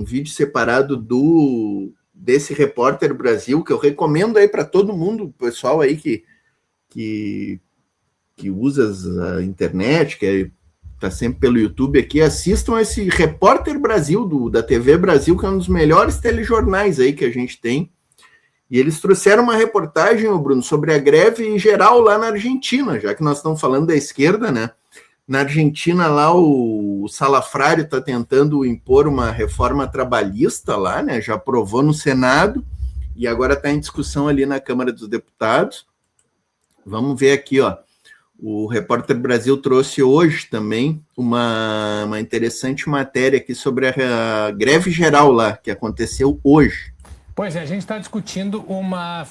um vídeo separado desse Repórter Brasil, que eu recomendo aí para todo mundo, pessoal aí que usa a internet, que está sempre pelo YouTube aqui, assistam esse Repórter Brasil, da TV Brasil, que é um dos melhores telejornais aí que a gente tem. E eles trouxeram uma reportagem, Bruno, sobre a greve geral lá na Argentina, já que nós estamos falando da esquerda, né? Na Argentina, lá, o Salafrário está tentando impor uma reforma trabalhista lá, né? Já aprovou no Senado e agora está em discussão ali na Câmara dos Deputados. Vamos ver aqui, ó. O Repórter Brasil trouxe hoje também uma interessante matéria aqui sobre a greve geral lá, que aconteceu hoje. Pois é, a gente está discutindo uma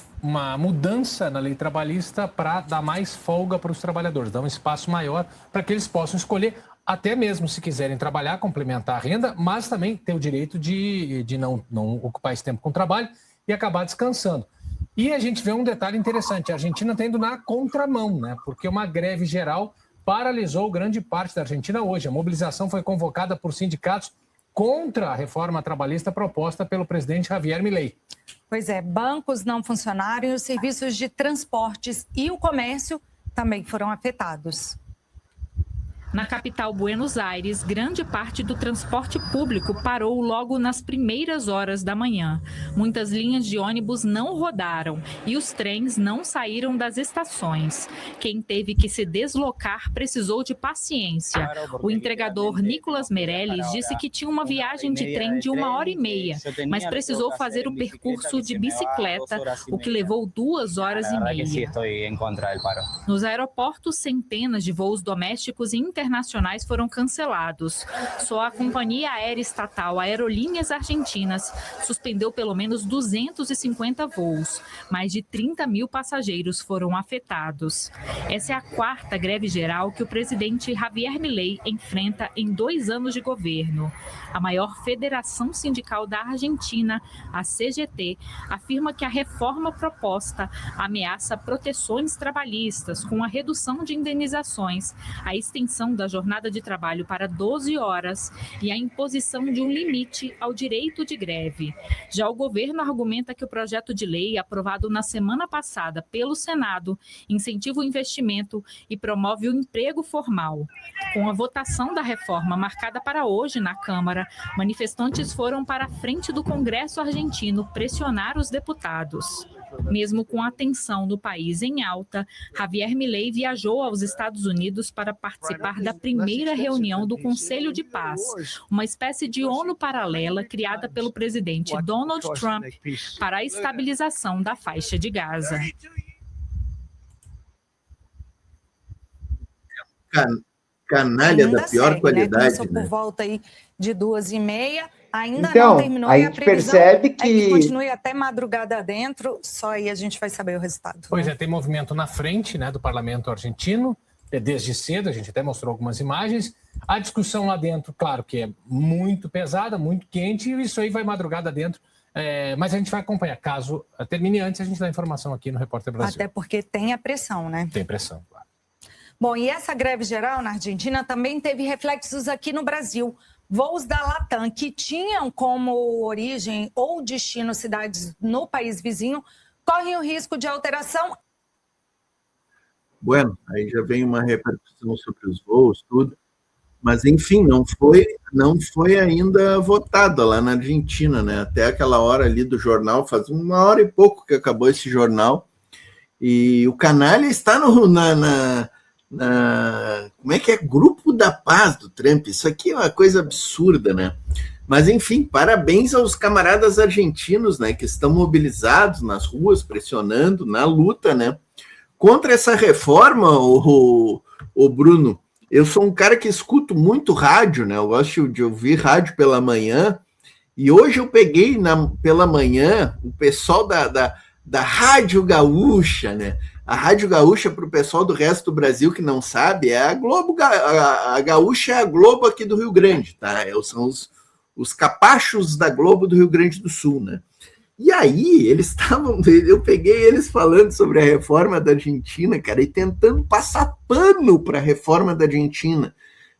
mudança na lei trabalhista para dar mais folga para os trabalhadores, dar um espaço maior para que eles possam escolher, até mesmo se quiserem trabalhar, complementar a renda, mas também ter o direito de não ocupar esse tempo com trabalho e acabar descansando. E a gente vê um detalhe interessante, a Argentina está indo na contramão, né? Porque uma greve geral paralisou grande parte da Argentina hoje. A mobilização foi convocada por sindicatos contra a reforma trabalhista proposta pelo presidente Javier Milei. Pois é, bancos não funcionaram e os serviços de transportes e o comércio também foram afetados. Na capital Buenos Aires, grande parte do transporte público parou logo nas primeiras horas da manhã. Muitas linhas de ônibus não rodaram e os trens não saíram das estações. Quem teve que se deslocar precisou de paciência. O entregador Nicolas Meirelles disse que tinha uma viagem de trem de 1h30, mas precisou fazer o percurso de bicicleta, o que levou 2h30. Nos aeroportos, centenas de voos domésticos e internacionais foram cancelados. Só a companhia aérea estatal Aerolíneas Argentinas suspendeu pelo menos 250 voos. Mais de 30 mil passageiros foram afetados. Essa é a quarta greve geral que o presidente Javier Milei enfrenta em 2 anos de governo. A maior federação sindical da Argentina, a CGT, afirma que a reforma proposta ameaça proteções trabalhistas com a redução de indenizações, a extensão da jornada de trabalho para 12 horas e a imposição de um limite ao direito de greve. Já o governo argumenta que o projeto de lei, aprovado na semana passada pelo Senado, incentiva o investimento e promove o emprego formal. Com a votação da reforma marcada para hoje na Câmara, manifestantes foram para a frente do Congresso argentino pressionar os deputados. Mesmo com a tensão no país em alta, Javier Milei viajou aos Estados Unidos para participar da primeira reunião do Conselho de Paz, uma espécie de ONU paralela criada pelo presidente Donald Trump para a estabilização da faixa de Gaza. Canalha da pior qualidade, Começou né? por volta aí de 2h30, ainda Então, não terminou. a E a gente previsão percebe é que continue até madrugada dentro, só aí a gente vai saber o resultado. Pois é, tem movimento na frente, né, do parlamento argentino, desde cedo, a gente até mostrou algumas imagens. A discussão lá dentro, claro que é muito pesada, muito quente, e isso aí vai madrugada dentro. Mas a gente vai acompanhar. Caso termine antes, a gente dá informação aqui no Repórter Brasil. Até porque tem a pressão, né? Tem pressão, claro. Bom, e essa greve geral na Argentina também teve reflexos aqui no Brasil. Voos da Latam, que tinham como origem ou destino cidades no país vizinho, correm o risco de alteração. Bueno, aí já vem uma repercussão sobre os voos, tudo. Mas, enfim, não foi ainda votada lá na Argentina, né? Até aquela hora ali do jornal, faz 1h e pouco que acabou esse jornal, e o canalha está como é que é? Grupo da Paz do Trump. Isso aqui é uma coisa absurda, né? Mas, enfim, parabéns aos camaradas argentinos, né, que estão mobilizados nas ruas, pressionando, na luta, né, contra essa reforma, o Bruno. Eu sou um cara que escuto muito rádio, né? Eu gosto de ouvir rádio pela manhã, e hoje eu peguei pela manhã o pessoal da Rádio Gaúcha, né? A Rádio Gaúcha, para o pessoal do resto do Brasil que não sabe, é a Globo, a Gaúcha é a Globo aqui do Rio Grande, tá? São os capachos da Globo do Rio Grande do Sul, né? E aí, eu peguei eles falando sobre a reforma da Argentina, cara, e tentando passar pano para a reforma da Argentina.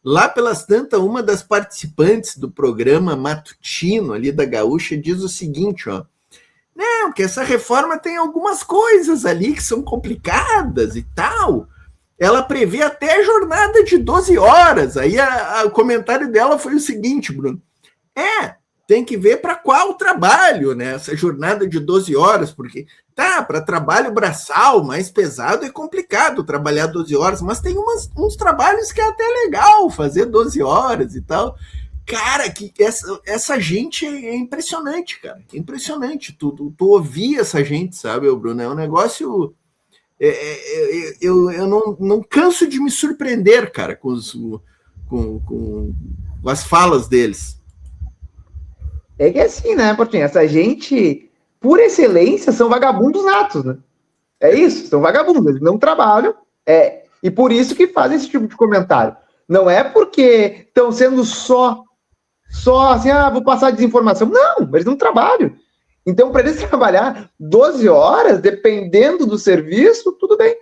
Lá pelas tantas, uma das participantes do programa matutino ali da Gaúcha diz o seguinte, ó, não, que essa reforma tem algumas coisas ali que são complicadas e tal. Ela prevê até jornada de 12 horas. Aí o comentário dela foi o seguinte, Bruno. Tem que ver para qual trabalho, né? Essa jornada de 12 horas, porque para trabalho braçal, mais pesado, é complicado trabalhar 12 horas, mas tem uns trabalhos que é até legal fazer 12 horas e tal. Cara, que essa gente é impressionante, cara. É impressionante. Tu ouvir essa gente, sabe, Bruno? É um negócio... eu não canso de me surpreender, cara, com as falas deles. É que é assim, né, Portinho? Essa gente, por excelência, são vagabundos natos, né? É isso, são vagabundos, eles não trabalham, e por isso que fazem esse tipo de comentário. Não é porque estão sendo só assim, vou passar desinformação. Não, eles não trabalham. Então, para eles trabalhar 12 horas, dependendo do serviço, tudo bem.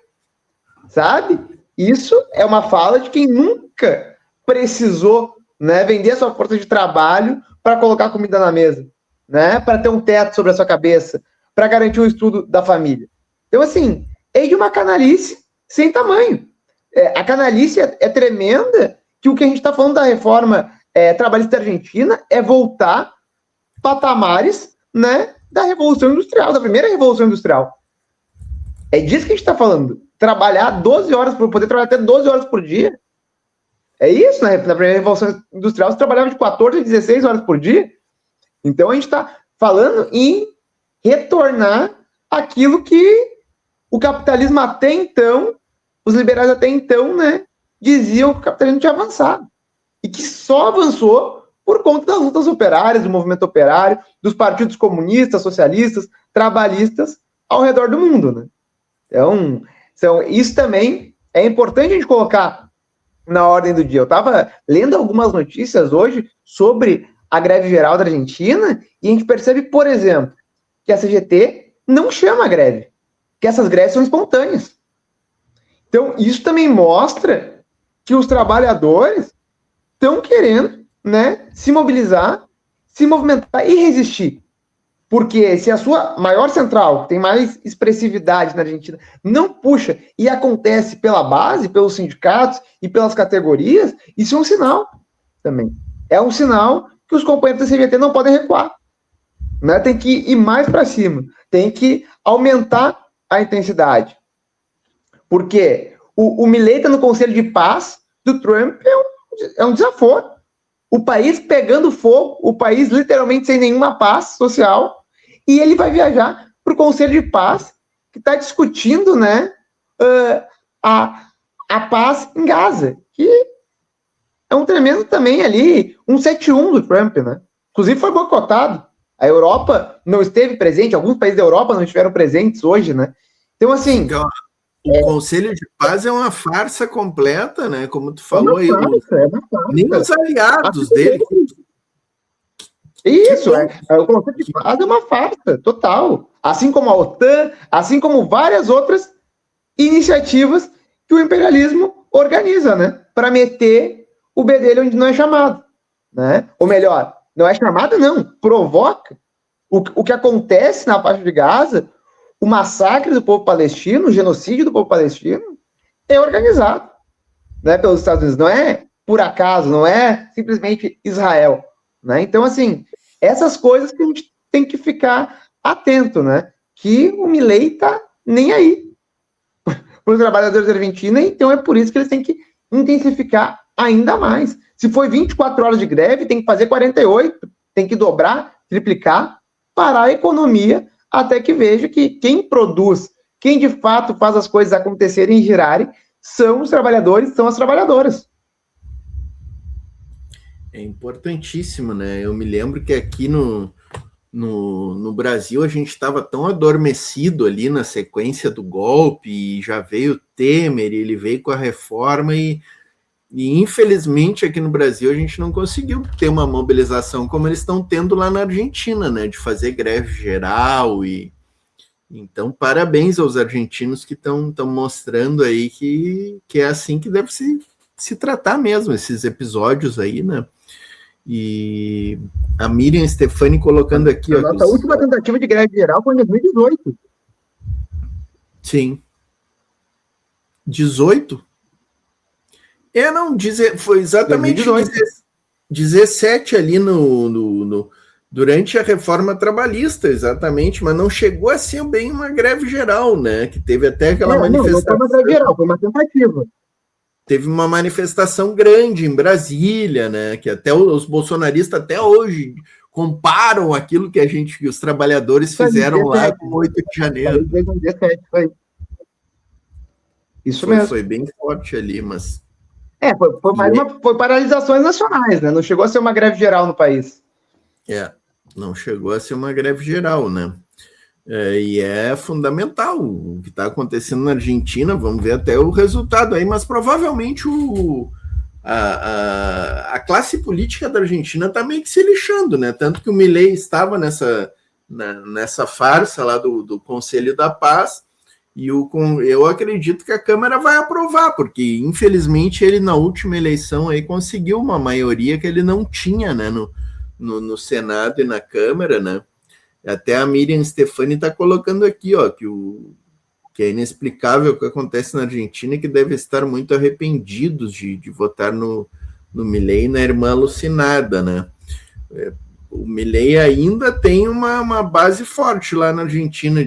Sabe? Isso é uma fala de quem nunca precisou, né, vender a sua força de trabalho para colocar comida na mesa, né, para ter um teto sobre a sua cabeça, para garantir o estudo da família. Então, assim, é de uma canalice sem tamanho. A canalice é tremenda, que o que a gente está falando da reforma trabalhista argentina é voltar patamares, né, da Revolução Industrial, da primeira Revolução Industrial. É disso que a gente está falando. Trabalhar 12 horas, poder trabalhar até 12 horas por dia. É isso, né? Na primeira Revolução Industrial, você trabalhava de 14 a 16 horas por dia. Então, a gente está falando em retornar aquilo que o capitalismo até então, os liberais até então, né, diziam que o capitalismo tinha avançado. E que só avançou por conta das lutas operárias, do movimento operário, dos partidos comunistas, socialistas, trabalhistas ao redor do mundo, né? Então, isso também é importante a gente colocar na ordem do dia. Eu estava lendo algumas notícias hoje sobre a greve geral da Argentina e a gente percebe, por exemplo, que a CGT não chama a greve, que essas greves são espontâneas. Então, isso também mostra que os trabalhadores estão querendo, né, se mobilizar, se movimentar e resistir. Porque se a sua maior central, que tem mais expressividade na Argentina, não puxa e acontece pela base, pelos sindicatos e pelas categorias, isso é um sinal também. É um sinal que os companheiros da CGT não podem recuar. Né? Tem que ir mais para cima. Tem que aumentar a intensidade. Porque o Milei está no Conselho de Paz do Trump é um desaforo. O país pegando fogo, o país literalmente sem nenhuma paz social, e ele vai viajar para o Conselho de Paz, que está discutindo, né, a paz em Gaza, que é um tremendo também ali, 171 do Trump, né? Inclusive foi boicotado. A Europa não esteve presente, alguns países da Europa não estiveram presentes hoje, né? Então, assim... O Conselho de Paz é uma farsa completa, né? Como tu falou aí. Nem os aliados dele. Isso, o Conselho de Paz é uma farsa total. Assim como a OTAN, assim como várias outras iniciativas que o imperialismo organiza, né? Para meter o bedelho onde não é chamado. Né? Ou melhor, não é chamado, não, provoca. O que acontece na faixa de Gaza, o massacre do povo palestino, o genocídio do povo palestino, é organizado, né, pelos Estados Unidos. Não é por acaso, não é simplesmente Israel. Né? Então, assim, essas coisas que a gente tem que ficar atento, né? Que o Milei tá nem aí para os trabalhadores da Argentina, então é por isso que eles têm que intensificar ainda mais. Se foi 24 horas de greve, tem que fazer 48, tem que dobrar, triplicar, parar a economia até que veja que quem produz, quem de fato faz as coisas acontecerem e girarem, são os trabalhadores, são as trabalhadoras. É importantíssimo, né? Eu me lembro que aqui no Brasil a gente estava tão adormecido ali na sequência do golpe, e já veio o Temer, ele veio com a reforma e infelizmente aqui no Brasil a gente não conseguiu ter uma mobilização como eles estão tendo lá na Argentina, né, de fazer greve geral. E então parabéns aos argentinos que estão mostrando aí que é assim que deve se se tratar mesmo esses episódios aí, né? E a Miriam Stefani colocando aqui... A nossa última tentativa de greve geral foi em 2018. Sim. 18? Não, foi exatamente 17 ali durante a reforma trabalhista, exatamente, mas não chegou a ser bem uma greve geral, né? Que teve até aquela manifestação. Não foi uma greve geral, foi uma tentativa. Teve uma manifestação grande em Brasília, né? Que até os bolsonaristas até hoje comparam aquilo que os trabalhadores fizeram lá com 8 de janeiro. Isso mesmo. Foi bem forte ali, mas... Foi paralisações nacionais, né? Não chegou a ser uma greve geral no país. Não chegou a ser uma greve geral, né? E é fundamental o que está acontecendo na Argentina, vamos ver até o resultado aí, mas provavelmente a classe política da Argentina está meio que se lixando, né? Tanto que o Milei estava nessa farsa lá do Conselho da Paz, e eu acredito que a Câmara vai aprovar, porque infelizmente ele na última eleição aí conseguiu uma maioria que ele não tinha, né, no Senado e na Câmara, né? Até a Miriam Stefani está colocando aqui, ó, que é inexplicável o que acontece na Argentina e que deve estar muito arrependidos de votar no Milei e na irmã alucinada, né? O Milei ainda tem uma base forte lá na Argentina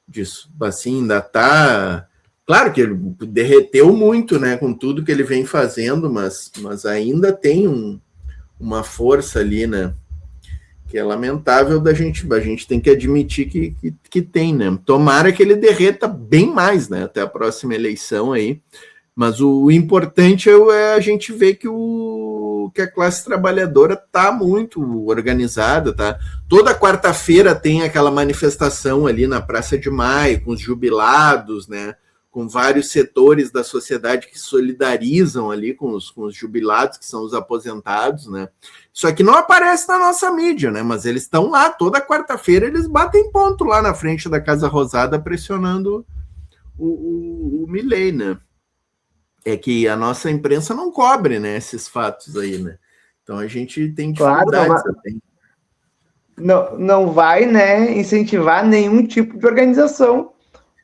disso, assim, ainda tá... Claro que ele derreteu muito, né, com tudo que ele vem fazendo, mas ainda tem uma força ali, né, que é lamentável a gente tem que admitir que tem, né? Tomara que ele derreta bem mais, né, até a próxima eleição aí, mas o importante é a gente ver que a classe trabalhadora está muito organizada, tá? Toda quarta-feira tem aquela manifestação ali na Praça de Maio, com os jubilados, né? Com vários setores da sociedade que solidarizam ali com os jubilados, que são os aposentados, né? Isso aqui não aparece na nossa mídia, né? Mas eles estão lá, toda quarta-feira eles batem ponto lá na frente da Casa Rosada pressionando o Milei, né? É que a nossa imprensa não cobre, né, esses fatos aí, né? Então a gente tem dificuldades. Não vai, né, incentivar nenhum tipo de organização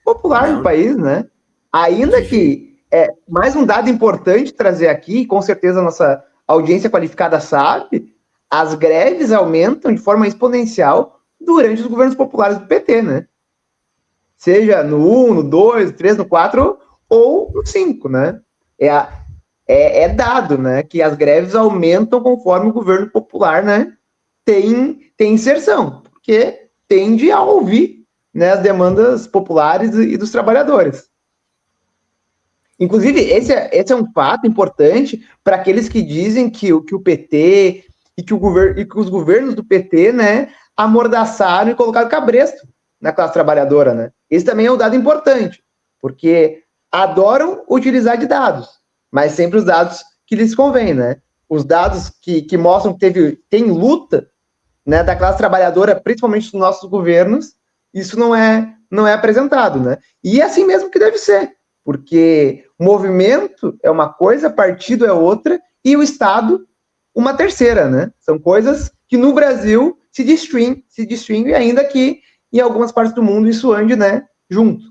popular no país, né? Ainda que mais um dado importante trazer aqui, com certeza a nossa audiência qualificada sabe, as greves aumentam de forma exponencial durante os governos populares do PT, né? Seja no 1, no 2, no 3, no 4 ou no 5, né? É dado, né, que as greves aumentam conforme o governo popular, né, tem inserção, porque tende a ouvir, né, as demandas populares e dos trabalhadores. Inclusive, esse é um fato importante para aqueles que dizem que o PT e que os governos do PT, né, amordaçaram e colocaram cabresto na classe trabalhadora, né? Esse também é um dado importante, porque adoram utilizar de dados, mas sempre os dados que lhes convêm, né? Os dados que mostram que tem luta, né, da classe trabalhadora, principalmente dos nossos governos, isso não é apresentado, né? E é assim mesmo que deve ser, porque movimento é uma coisa, partido é outra, e o Estado uma terceira, né? São coisas que no Brasil se distinguem, ainda que em algumas partes do mundo isso ande, né, junto.